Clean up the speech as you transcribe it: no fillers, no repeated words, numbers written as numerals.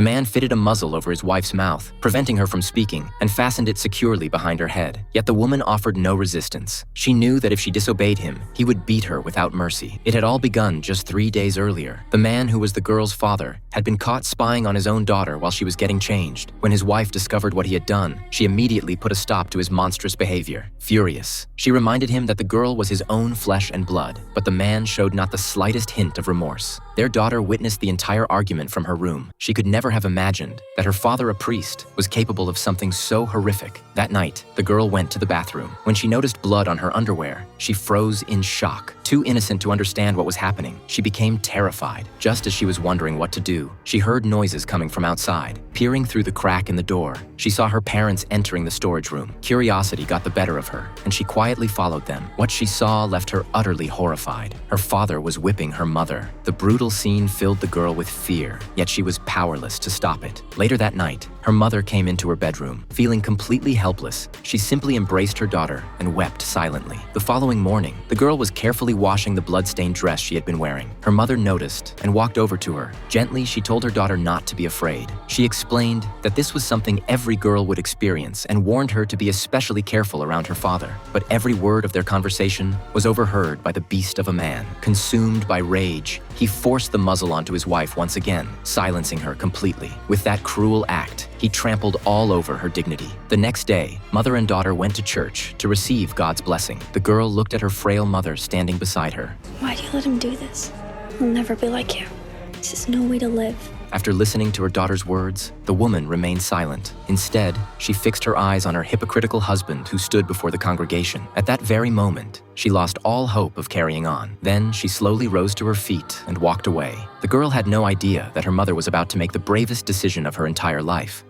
The man fitted a muzzle over his wife's mouth, preventing her from speaking, and fastened it securely behind her head. Yet the woman offered no resistance. She knew that if she disobeyed him, he would beat her without mercy. It had all begun just 3 days earlier. The man who was the girl's father had been caught spying on his own daughter while she was getting changed. When his wife discovered what he had done, she immediately put a stop to his monstrous behavior. Furious, she reminded him that the girl was his own flesh and blood, but the man showed not the slightest hint of remorse. Their daughter witnessed the entire argument from her room. She could never have imagined that her father, a priest, was capable of something so horrific. That night, the girl went to the bathroom. When she noticed blood on her underwear, she froze in shock. Too innocent to understand what was happening, she became terrified. Just as she was wondering what to do, she heard noises coming from outside. Peering through the crack in the door, she saw her parents entering the storage room. Curiosity got the better of her, and she quietly followed them. What she saw left her utterly horrified. Her father was whipping her mother. The brutal scene filled the girl with fear, yet she was powerless to stop it. Later that night, her mother came into her bedroom. Feeling completely helpless, she simply embraced her daughter and wept silently. The following morning, the girl was carefully washing the blood-stained dress she had been wearing. Her mother noticed and walked over to her. Gently, she told her daughter not to be afraid. She explained that this was something every girl would experience and warned her to be especially careful around her father. But every word of their conversation was overheard by the beast of a man. Consumed by rage, he forced the muzzle onto his wife once again, silencing her completely. With that cruel act, he trampled all over her dignity. The next day, mother and daughter went to church to receive God's blessing. The girl looked at her frail mother standing beside her. Why do you let him do this? I'll never be like you. This is no way to live. After listening to her daughter's words, the woman remained silent. Instead, she fixed her eyes on her hypocritical husband who stood before the congregation. At that very moment, she lost all hope of carrying on. Then she slowly rose to her feet and walked away. The girl had no idea that her mother was about to make the bravest decision of her entire life.